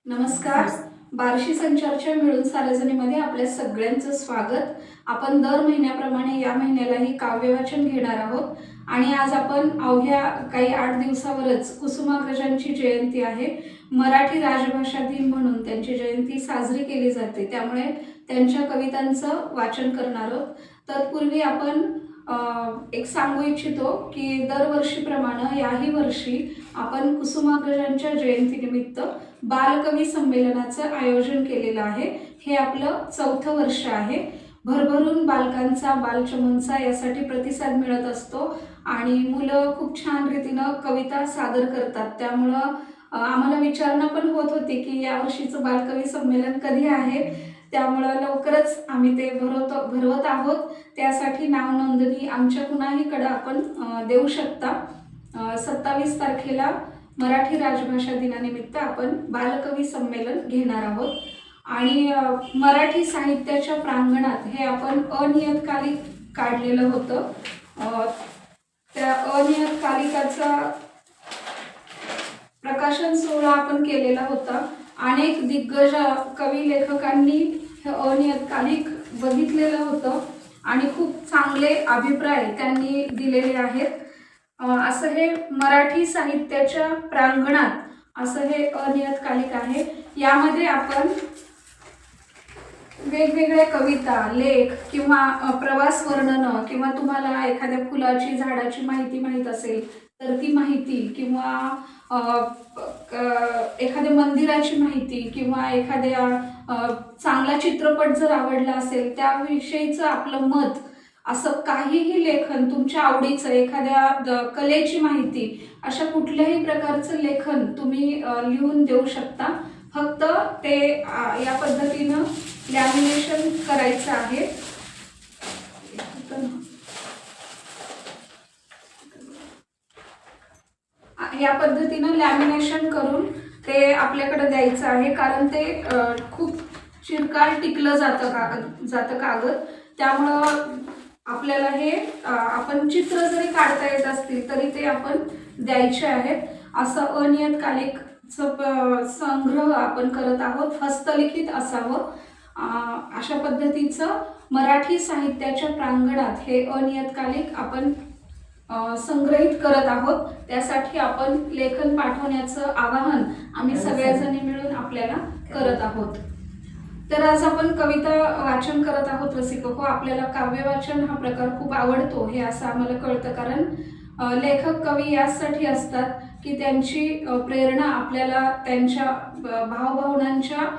नमस्कार. बार्शी संचारच्या मिळून सार्वजनिकमध्ये आपल्या सगळ्यांचं स्वागत. आपण दर महिन्याप्रमाणे या महिन्यालाही काव्यवाचन घेणार आहोत आणि आज आपण अवघ्या काही 8 दिवसावरच कुसुमाग्रजांची जयंती आहे. मराठी राजभाषा दिन म्हणून त्यांची जयंती साजरी केली जाते, त्यामुळे त्यांच्या कवितांचं वाचन करणार आहोत. तत्पूर्वी आपण एक सांगू इच्छितो की दरवर्षीप्रमाणे याही वर्षी आपण कुसुमाग्रजांच्या जयंतीनिमित्त बालकवी संमेलनाचं आयोजन केलेलं आहे. हे आपलं 4थं वर्ष आहे. भरभरून बालकांचा, बालचमनचा यासाठी प्रतिसाद मिळत असतो आणि मुलं खूप छान रीतीनं कविता सादर करतात. त्यामुळं आम्हाला विचारणा पण होत होती की यावर्षीचं बालकवी संमेलन कधी आहे. त्यामुळं लवकरच आम्ही ते भरवत आहोत. त्यासाठी नाव नोंदणी आमच्या कुणाहीकडे आपण देऊ शकता. 27 तारखेला मराठी राजभाषा दिनानिमित्त आपण बालकवी संमेलन घेणार आहोत आणि मराठी साहित्याच्या प्रांगणात हे आपण अनियतकालिक काढलेलं होतं. त्या अनियतकालिकाचा प्रकाशन सोहळा आपण केलेला होता. अनेक दिग्गज कवी लेखकांनी हे अनियतकालिक बघितलेलं होतं आणि खूप चांगले अभिप्राय त्यांनी दिलेले आहेत. असं हे मराठी साहित्याच्या प्रांगणात असं हे अनियतकालिक आहे. यामध्ये आपण वेगवेगळ्या कविता, लेख किंवा प्रवास वर्णनं किंवा तुम्हाला एखाद्या फुलाची, झाडाची माहिती माहीत असेल तर ती माहिती किंवा एखाद्या मंदिराची माहिती किंवा एखाद्या चांगला चित्रपट जर आवडला असेल त्याविषयीचं आपलं मत, असं काहीही लेखन तुमच्या आवडीचं, एखाद्या कलेची माहिती, अशा कुठल्याही प्रकारचं लेखन तुम्ही लिहून देऊ शकता. फक्त ते या पद्धतीनं लॅमिनेशन करायचं आहे. या पद्धतीनं लॅमिनेशन करून ते आपल्याकडे द्यायचं आहे, कारण ते खूप चिरकाल टिकलं जातं कागद. त्यामुळं आपल्याला हे आपण चित्र जरी काढता येत असतील तरी ते आपण द्यायचे आहेत. असं अनियतकालिकचं संग्रह आपण करत आहोत. हस्तलिखित असावं अशा पद्धतीचं मराठी साहित्याच्या प्रांगणात हे अनियतकालिक आपण संग्रहित करत आहोत. त्यासाठी आपण लेखन पाठवण्याचं आवाहन आम्ही सगळ्याजणी मिळून आपल्याला करत आहोत. तर आज आपण कविता वाचन करत आहोत. रसिको, आपल्याला काव्य वाचन हा प्रकार खूप आवडतो हे असं आम्हाला कळतं, कारण लेखक कवी यासाठी असतात की त्यांची प्रेरणा आपल्याला त्यांच्या भावभावनांच्या,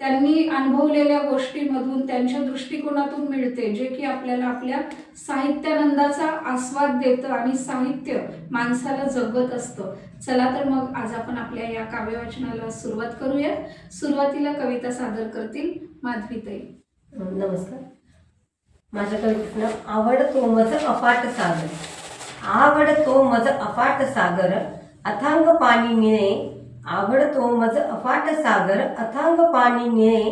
त्यांनी अनुभवलेल्या गोष्टीमधून, त्यांच्या दृष्टिकोनातून मिळते, जे की आपल्याला आपल्या साहित्यानंदाचा आस्वाद देतं आणि साहित्य माणसाला जगवत असतं. चला तर मग आज आपण आपल्या या काव्यवाचनाला सुरुवात करूया. सुरुवातीला कविता सादर करतील माधवीताई. नमस्कार. माझ्या कवितेचं नाव आवडतो मज अफाट सागर. आवडतो मज अफाट सागर, अथांग पाणी निळे. आवडतो मज अफाट सागर, अथांग पाणी निळे.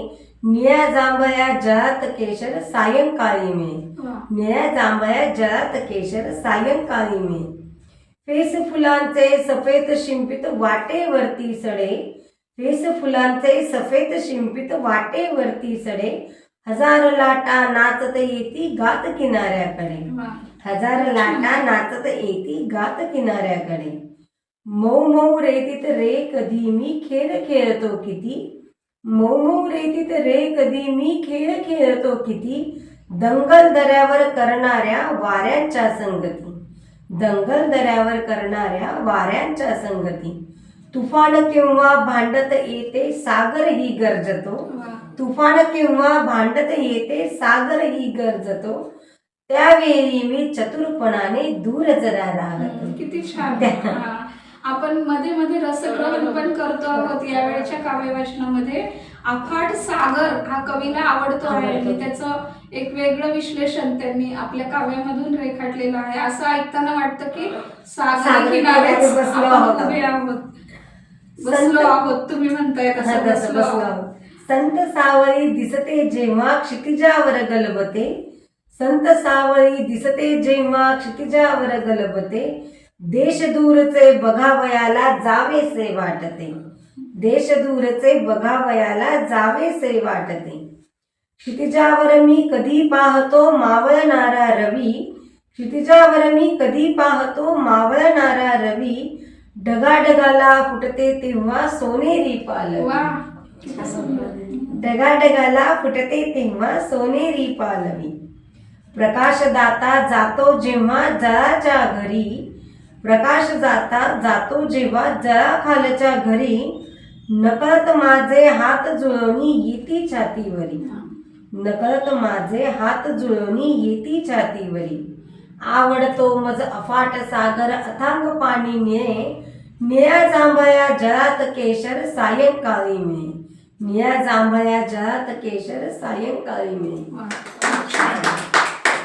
निळ्या जांभया जळात केशर, सायंकाळी मिळे. निळ्या जांभया जळात केशर, सायंकाळी मिळे. फेस फुलांचे सफेद शिंपित वाटेवरती सडे. फेस फुलांचे सफेद शिंपित वाटेवरती सडे. हजार लाटा नाचत येती गात किनाऱ्याकडे. हजार लाटा नाचत येती गात किनाऱ्याकडे. मऊ मऊ रेतीत रे कधी मी खेळ खेळतो किती. मऊ मऊ रेतीत रे कधी मी खेळ खेळतो किती. दंगल दऱ्यावर करणाऱ्या वाऱ्यांच्या संगती. दंगल दऱ्यावर करणाऱ्या वाऱ्यांच्या संगती. तुफान केव्हा भांडत येते सागर ही गरजतो. तुफान केव्हा भांडत येते सागर ही गरजतो. त्यावेळी मी चतुरपणाने दूर जरा राहतो. किती छान. आपण मध्ये मध्ये रसग्रहण पण करतो आहोत यावेळेच्या काव्यवाचनामध्ये. अफाट सागर हा कवीला आवडतो आहे आणि त्याचं एक वेगळं विश्लेषण त्यांनी आपल्या काव्यामधून रेखाटलेलं आहे. असं ऐकताना वाटतं की सागर किनाऱ्यात बसलो आहोत. तुम्ही म्हणताय तसं बसलो आहोत. संत सावळी दिसते जेव्हा क्षितिजावर गलबते. संत सावळी दिसते जेव्हा क्षितिजावर गलबते. देश दूरचे बघावयाला जावेसे वाटते. देश दूरचे बघावयाला जावेसे वाटते. क्षितिजावर मी कधी पाहतो मावळणारा रवी, क्षितिजावर मी कधी पाहतो मावळणारा रवी, ढगाढगाला फुटते तेव्हा सोनेरी पालवी. वा किती सुंदर. ढगाढगाला फुटते तेव्हा सोनेरी पालवी. प्रकाशदाता जातो जेव्हा जळाच्या घरी, प्रकाश जातो जेव्हा जळाखालच्या घरी, नकळत माझे हात जुळवणी येती छातीवरी, नकळत माझे हात जुळवणी येती छातीवरी. आवडतो मज अफाट सागर अथांग पाणी निळे, निळ्या जांभळ्या जळात केशर सायंकाळी मिळे, निळ्या जांभळ्या जळात केशर सायंकाळी मिळे. वा.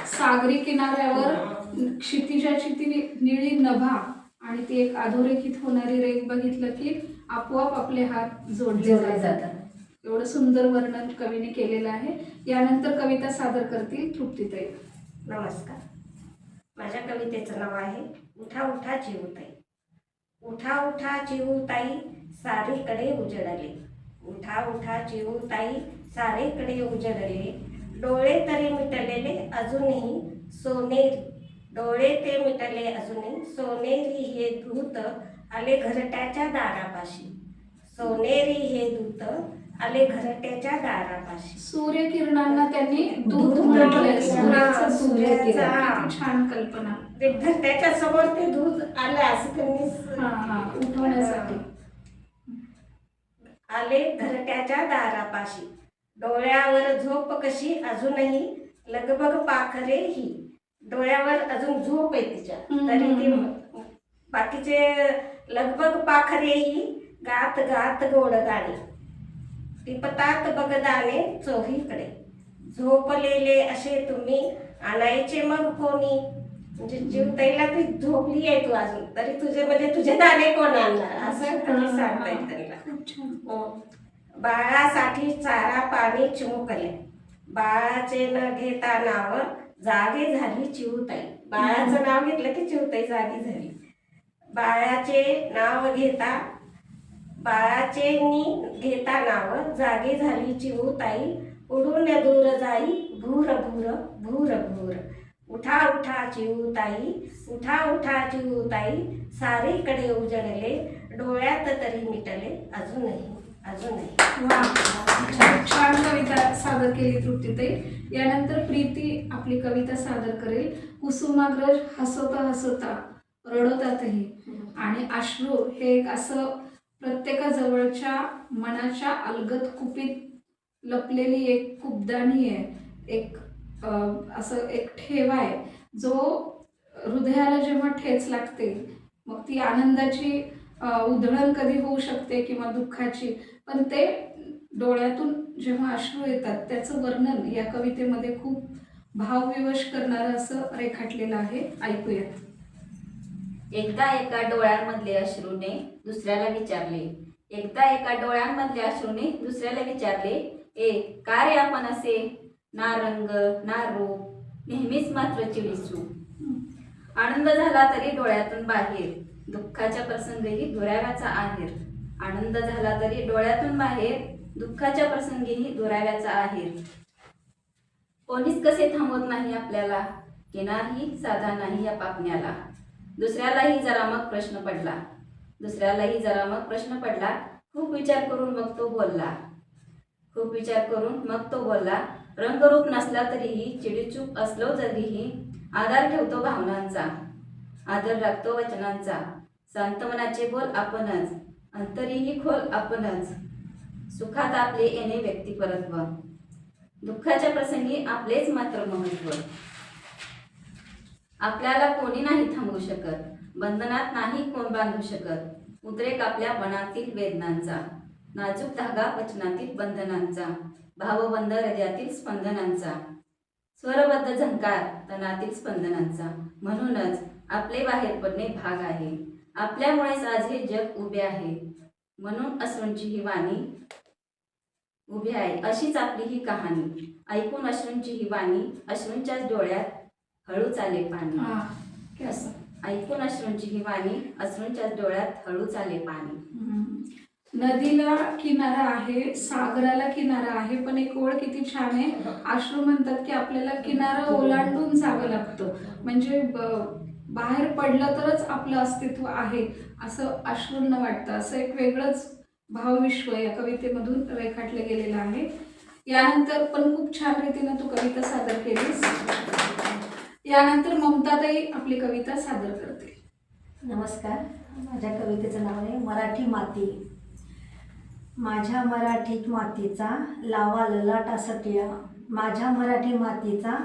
सागरी किनाऱ्यावर क्षितिजाची ती निळी नभा आणि ती एक अधोरेखित होणारी रेख बघितलं की आपोआप आपले हात जोडले जोडले जातात. जातात. एवढं सुंदर वर्णन कवीने केलेलं आहे. यानंतर कविता सादर करतील तृप्तीताई. नमस्कार. माझ्या कवितेचं नाव आहे उठा उठा चिऊताई. उठा उठा चिऊताई सारीकडे उजळले, उठा उठा चिऊताई सारीकडे उजळले, डोळे तरी मिटलेले अजूनही सोनेरी, डोळे ते मिटले अजूनही सोनेरी हे दूत आले घरट्याच्या दारापाशी, सोनेरी हे दूत आले घरट्याच्या दारापाशी. सूर्यकिरणांना त्यांनी दूत दूत म्हटलंय. म्हटलंय. सूर्याचं दूत. सूर्याचा. किती छान कल्पना. ते घरट्याच्या समोर ते दूध आलं असं त्यांनी हा उठवण्यासाठी. आले घरट्याच्या दारापाशी, डोळ्यावर झोप कशी अजूनही लगबग पाखरे ही, डोळ्यावर अजून झोप आहे तिच्या तरी ती बाकीचे लगबग पाखरे ही गात गात गोड गाणी, टिपतात बगदाने चोहीकडे, झोपलेले असे तुम्ही आणायचे मग कोणी. म्हणजे चिऊताईला ती झोपली आहे तू अजून तरी तुझे म्हणजे तुझे दाणे कोण आणणार असं कधी सांगता येत त्यांना. खूप छान. बाळासाठी चारा पाणी चिमुकले, बाळाचे न घेता नाव जागे झाली चिऊताई. बाळाचं नाव घेतलं की चिऊताई जागी झाली. बाळाचे नाव घेता बाळाचे घेता नाव जागे झाली चिऊताई, उडून दूर जाई भूर भूर भूर भूर. उठा उठा चिऊताई, उठा उठा चिऊताई सारीकडे उजळले, डोळ्यात तरी मिटले अजूनही अजूनही. वा. छान कविता सादर केली तृप्तीताई. यानंतर प्रीती आपली कविता सादर करेल. कुसुमाग्रज हसवता हसवता रडवतातही, आणि अश्रू हे एक असं प्रत्येकाजवळच्या मनाच्या अलगद कुपीत लपलेली एक कुबदानी आहे, एक असं एक ठेवा आहे जो हृदयाला जेव्हा ठेच लागते मग ती आनंदाची उधळण कधी होऊ शकते किंवा दुःखाची, पण ते डोळ्यातून जेव्हा अश्रू येतात त्याचं वर्णन या कवितेमध्ये खूप भावविवश करणारं असं रेखाटलेलं आहे. ऐकूयात. एकदा एका डोळ्यांमधले अश्रूने दुसऱ्याला विचारले, एकदा एका डोळ्यांमधले अश्रूने दुसऱ्याला विचारले, ए का रे आपण असे, ना रंग ना रूप, नेहमीच मात्र चिडीचू. आनंद झाला तरी डोळ्यातून बाहेर, दुःखाच्या प्रसंगीही दुराव्याचा आहेर. आनंद झाला तरी डोळ्यातून बाहेर, दुःखाच्या प्रसंगीही दुराव्याचा आहेर. कोणीच कसे थांबवत नाही आपल्याला, किनारही साधा नाही या पापण्याला. दुसऱ्यालाही जरा मग प्रश्न पडला, दुसऱ्यालाही जरा मग प्रश्न पडला, खूप विचार करून मग तो बोलला, खूप विचार करून मग तो बोलला. रंगरूप नसला तरीही, चिडीचूप असलो तरीही, आधार ठेवतो भावनांचा, आदर राखतो वचनांचा. सांत्वनाचे बोल आपणच, अंतरीही खोल आपणच. सुखात आपले येणे व्यक्तिपरत्व, दुःखाच्या प्रसंगी आपलेच मात्र महत्व. आपल्याला कोणी नाही थांबवू शकत, बंधनात नाही कोण बांधू शकत. उद्रेक आपल्या मनातील वेदनांचा, नाजूक धागा वचनातील बंधनांचा, भावबंध हृदयातील स्पंदनांचा, स्वरबद्ध झंकार तनातील स्पंदनांचा. म्हणूनच आपले बाहेर पडणे भाग आहे, आपल्यामुळेच आज हे जग उभे आहे. म्हणून अश्रूंची ही वाणी उभी आहे, अशीच आपली ही कहाणी. ऐकून अश्रूंची ही वाणी, अश्रूंच्याच डोळ्यात हळूच आले पाणी. असं ऐकून अश्रूंची ही वाणी, अश्रूंच्याच डोळ्यात हळूच आले पाणी. नदीला किनारा आहे, सागराला किनारा आहे, पण एक ओळ किती छान आहे. अश्रू म्हणतात की आपल्याला किनारा ओलांडून जावं लागतं, म्हणजे बाहेर पडलं तरच आपलं अस्तित्व आहे असं अश्रूंना वाटतं. असं एक वेगळंच भावविश्व या कवितेमधून रेखाटलं गेलेलं आहे. यानंतर पण खूप छान रीतीनं तू कविता सादर केलीस. यानंतर ममताताई आपली कविता सादर करते. नमस्कार. माझ्या कवितेचं नाव आहे मराठी माती. माझ्या मराठी मातीचा लावा ललाटास टिळा, माझ्या मराठी मातीचा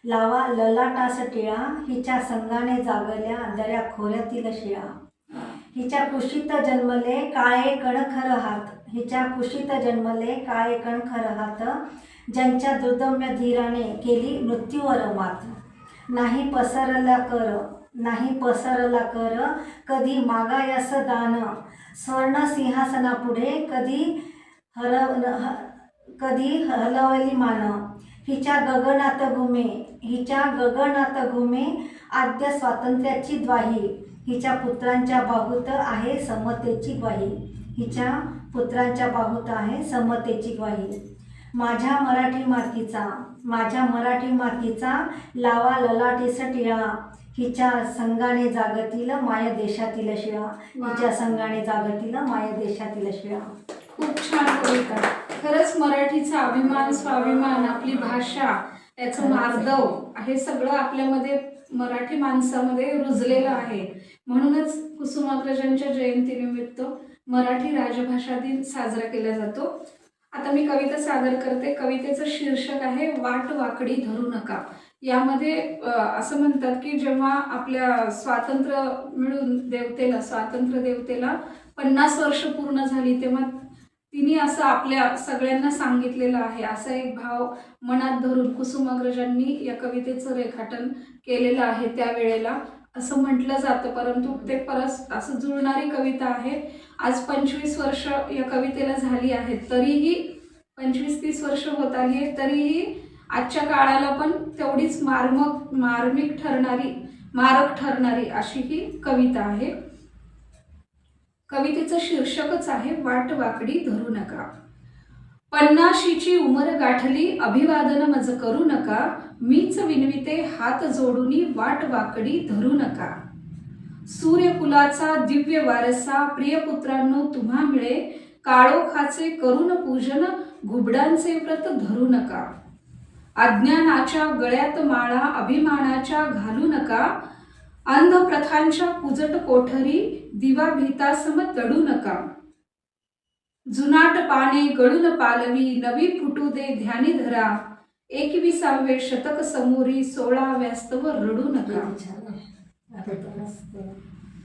लावा ललाटास टिळा, हिच्या संगाने जागल्या दऱ्या खोऱ्यातील शिळा, हिच्या कुशीत जन्मले काळे कणखर हात, हिच्या कुशीत जन्मले काळे कणखर हात, ज्यांच्या दुर्दम्य धीराने केली मृत्यूवर मात, नाही पसरला कर, नाही पसरला कर, कधी मागायास दान, स्वर्ण सिंहासनापुढे कधी हलवली मान, हिच्या गगनात घुमे, हिच्या गगनात घुमे आद्य स्वातंत्र्याची द्वाही, हिच्या पुत्रांच्या बाहूत आहे समतेची ग्वाही, हिच्या पुत्रांच्या बाहूत आहे समतेची ग्वाही. माझ्या मराठी मातीचा, माझ्या मराठी मातीचा लावा ललाटीस टिळा, हिच्या संगाने जागतील माया देशातील शिळा, हिच्या संगाने जागतील माया देशातील शिळा. खूप छान कविता. खरंच मराठीचा अभिमान, स्वाभिमान, आपली भाषा, त्याचं मार्दव हे सगळं आपल्यामध्ये मराठी माणसामध्ये रुजलेलं आहे. म्हणूनच कुसुमाग्रजांच्या जयंतीनिमित्त मराठी राजभाषा दिन साजरा केला जातो. आता मी कविता सादर करते. कवितेचं शीर्षक आहे वाट वाकडी धरू नका. यामध्ये असं म्हणतात की जेव्हा आपल्या स्वातंत्र्य मिळून स्वातंत्र्य देवतेला 50 वर्ष पूर्ण झाली, तेव्हा तिने असं आपल्या सगळ्यांना सांगितलेलं आहे. असा एक भाव मनात धरून कुसुमाग्रजांनी या कवितेचं रेखाटन केलेलं आहे. त्यावेळेला असं म्हटलं जातं, परंतु ते परत असं जुळणारी कविता आहे. आज 25 वर्ष या कवितेला झाली आहेत, तरीही 25-30 वर्ष होत आली आहे, तरीही आजच्या काळाला पण तेवढीच मार्मिक ठरणारी अशी ही कविता आहे. कवितेचं शीर्षकच आहे वाट वाकडी धरू नका. 50शीची उमर गाठली अभिवादन मज करू नका, मीच विनविते हात जोडूनी वाट वाकडी धरू नका. सूर्यकुलाचा दिव्य वारसा प्रियपुत्रांनो तुम्हा मिळे, काळोखाचे करून पूजन घुबडांचे व्रत धरू नका. अज्ञानाच्या गळ्यात माळा अभिमानाच्या घालू नका, अंधप्रथांच्या कुजट कोठरी दिवा भीतासम तडू नका. जुनाट पाने गळून पालवी नवी फुटू दे ध्यानी धरा, 21वे शतक समोरी 16व्या स्तव रडू नका.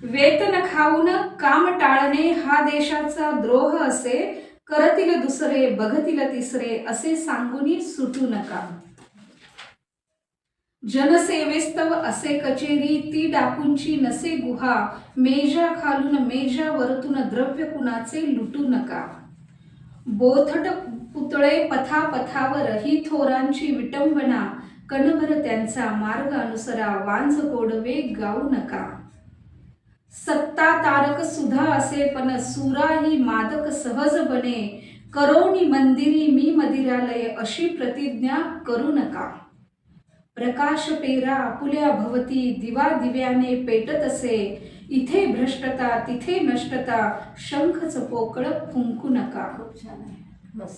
वेतन खाऊन काम टाळणे हा देशाचा द्रोह असे, करतील दुसरे बघतील तिसरे असे सांगूनी सुटू नका. जनसेवेस्तव असे कचेरी ती डाकूंची नसे गुहा, मेजा खालून मेजा वरतून द्रव्य कुणाचे लुटू नका. बोथट पुतळे पथापथावर ही थोरांची विटंबना, कणभर त्यांचा मार्ग अनुसरा वांझ गोडवे गाऊ नका. सत्ता तारक सुधा असे पण सुरा ही मादक सहज बने, करोनी मंदिरी मी मदिरालय अशी प्रतिज्ञा करू नका. प्रकाश पेरा आपुल्या भवती दिवा दिव्याने पेटत असे, इथे भ्रष्टता तिथे नष्टता शंखच पोकळ फुंकू नका.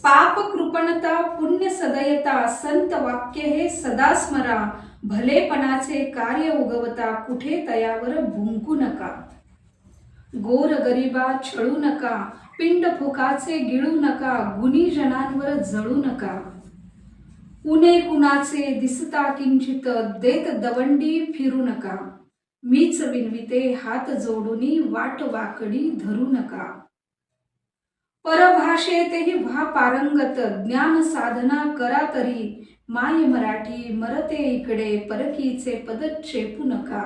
पाप कृपणता पुण्य सदयता संत वाक्य हे सदा स्मरा, भलेपणाचे कार्य उगवता कुठे तयावर भुंकू नका. गोर गरिबा छळू नका, पिंड फुकाचे गिळू नका, गुणी जनांवर जळू नका. उणे कुणाचे दिसता किंचित देत दवंडी फिरू नका, मीच विनविते हात जोडूनी वाट वाकडी धरू नका. परभाषेतही व्हा पारंगत ज्ञान साधना करा तरी, माय मराठी मरते इकडे परकीचे पद चेपू नका.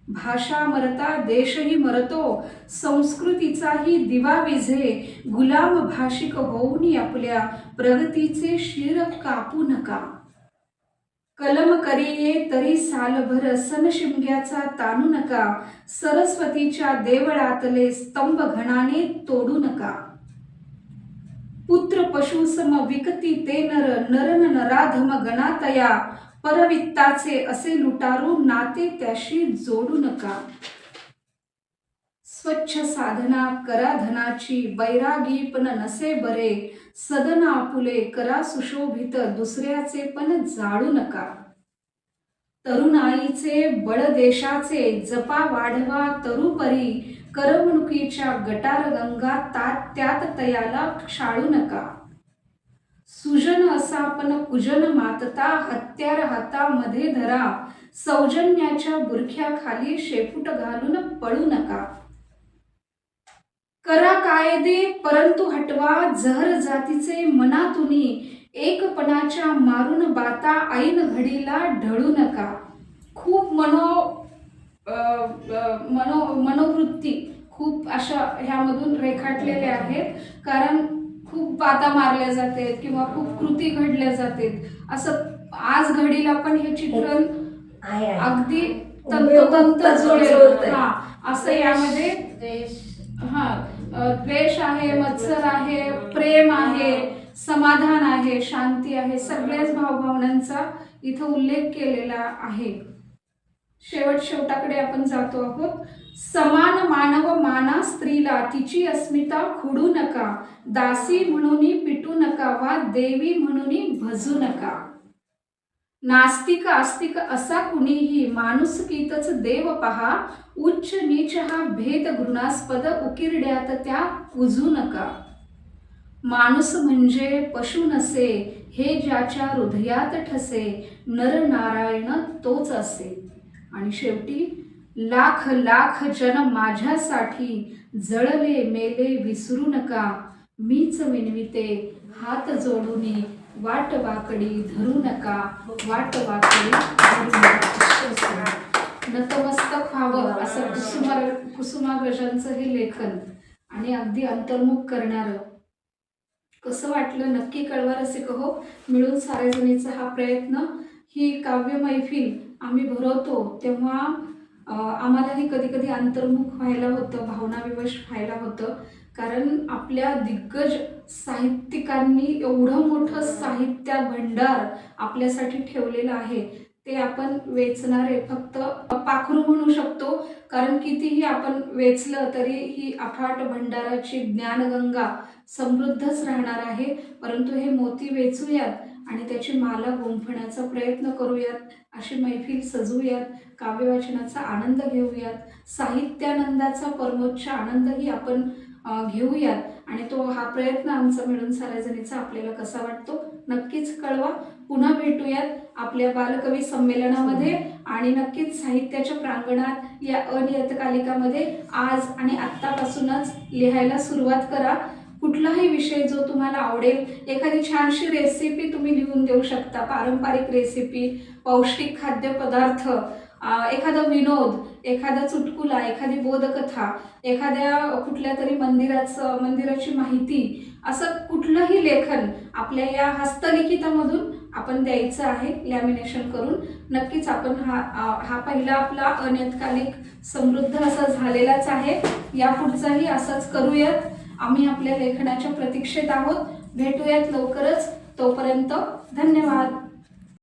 भाषा मरता देशही मरतो संस्कृतीचाही दिवा विझे, गुलाम भाषिक होऊन आपल्या प्रगतीचे शिर कापू नका. कलम करिये तरी सालभर सन शिमग्याचा ताणू नका, सरस्वतीच्या देवळातले स्तंभ घणाने तोडू नका. पुत्र पशु सम विकती ते नर, नरन नराधम गणातया, परवित्ताचे असे लुटारू नाते त्याशी जोडू नका. स्वच्छ साधना करा धनाची, बैरागी पण नसे बरे, सदन आपुले करा सुशोभित, दुसऱ्याचे पण जाळू नका. तरुणाईचे बळ देशाचे, जपा वाढवा तरुपरी, करमणुकीच्या गटार गंगा त्यात तयाला क्षाळू नका. सुजन असा पण कुजन मातता, हत्यार हातामध्ये धरा, सौजन्याच्या बुरख्याखाली शेपूट घालून पळू नका. करा कायदे परंतु हटवा, जहर जातीचे मनातुनी, एकपणाच्या मारून बाता ऐन घडीला ढळू नका. खूप मनोवृत्ती खूप अशा ह्यामधून रेखाटलेल्या आहेत, कारण खूप बाता मारल्या जातात किंवा खूप कृती घडल्या जातात. असं आज घडीला पण हे चित्रण अगदी तंतोतंत जुळतंय. असं यामध्ये द्वेष आहे, मत्सर आहे, प्रेम आहे, समाधान आहे, शांती आहे, सगळ्याच भावभावनांचा इथं उल्लेख केलेला आहे. शेवटाकडे आपण जातो आहोत. समान मानव माना स्त्रीला, तिची अस्मिता खुडू नका, दासी म्हणून पिटू नका वा देवी म्हणून भजू नका. नास्तिक आस्तिक असा कुणीही, माणुसकीतच देव पहा, उच्च नीच हा भेद घृणास्पद, उकिरड्यात त्या कुजू नका. माणूस म्हणजे पशु नसे, हे ज्याच्या हृदयात ठसे, नर नारायण तोच असे. आणि शेवटी लाख लाख जन माझ्यासाठी, जळले मेले विसरू नका, मीच विनविते हात जोडूनी, वाट वाकडी धरू नका, वाट वाकडी धरू नका. नतमस्तक व्हावं असं कुसुमाग्रजांचं हे लेखन आणि अगदी अंतर्मुख करणारं. कसं वाटलं नक्की कळवा रसिक हो. मिळून सारेजणीचा हा प्रयत्न, ही काव्य मैफिल आम्ही भरवतो तेव्हा आम्हालाही कधी कधी अंतर्मुख व्हायला होतं, भावनाविवश व्हायला होतं. कारण आपल्या दिग्गज साहित्यिकांनी एवढं मोठं साहित्य भंडार आपल्यासाठी ठेवलेलं आहे, ते आपण वेचणारे फक्त पाखरू म्हणू शकतो. कारण कितीही आपण वेचलं तरी ही अफाट भंडाराची ज्ञानगंगा समृद्धच राहणार आहे. परंतु हे मोती वेचूयात आणि त्याची माला गुंफण्याचा प्रयत्न करूयात, अशी मैफिल सजवूयात, काव्यवाचनाचा आनंद घेऊयात, साहित्यानंदाचा परमोच्च आनंदही आपण घेऊयात. आणि तो हा प्रयत्न आमचा मिळून साऱ्याजणीचा आपल्याला कसा वाटतो नक्कीच कळवा. पुन्हा भेटूयात आपल्या बालकवी संमेलनामध्ये आणि नक्कीच साहित्याच्या प्रांगणात या अनियतकालिकामध्ये आज आणि आत्तापासूनच लिहायला सुरुवात करा. कुठलाही विषय जो तुम्हाला आवडेल, एखादी छानशी रेसिपी तुम्ही लिहून देऊ शकता, पारंपरिक रेसिपी, पौष्टिक खाद्यपदार्थ, एखादा विनोद, एखादा चुटकुला, एखादी बोधकथा, एखाद्या कुठल्या तरी मंदिराची माहिती, असं कुठलंही लेखन आपल्या या हस्तलिखितामधून आपण द्यायचं आहे लॅमिनेशन करून. नक्कीच आपण हा पहिला आपला अनियतकालिक समृद्ध असा झालेलाच आहे. यापुढचाही असंच करूयात. आम्ही आपल्या लेखनाच्या प्रतीक्षेत आहोत. भेटूयात लवकरच. तोपर्यंत धन्यवाद.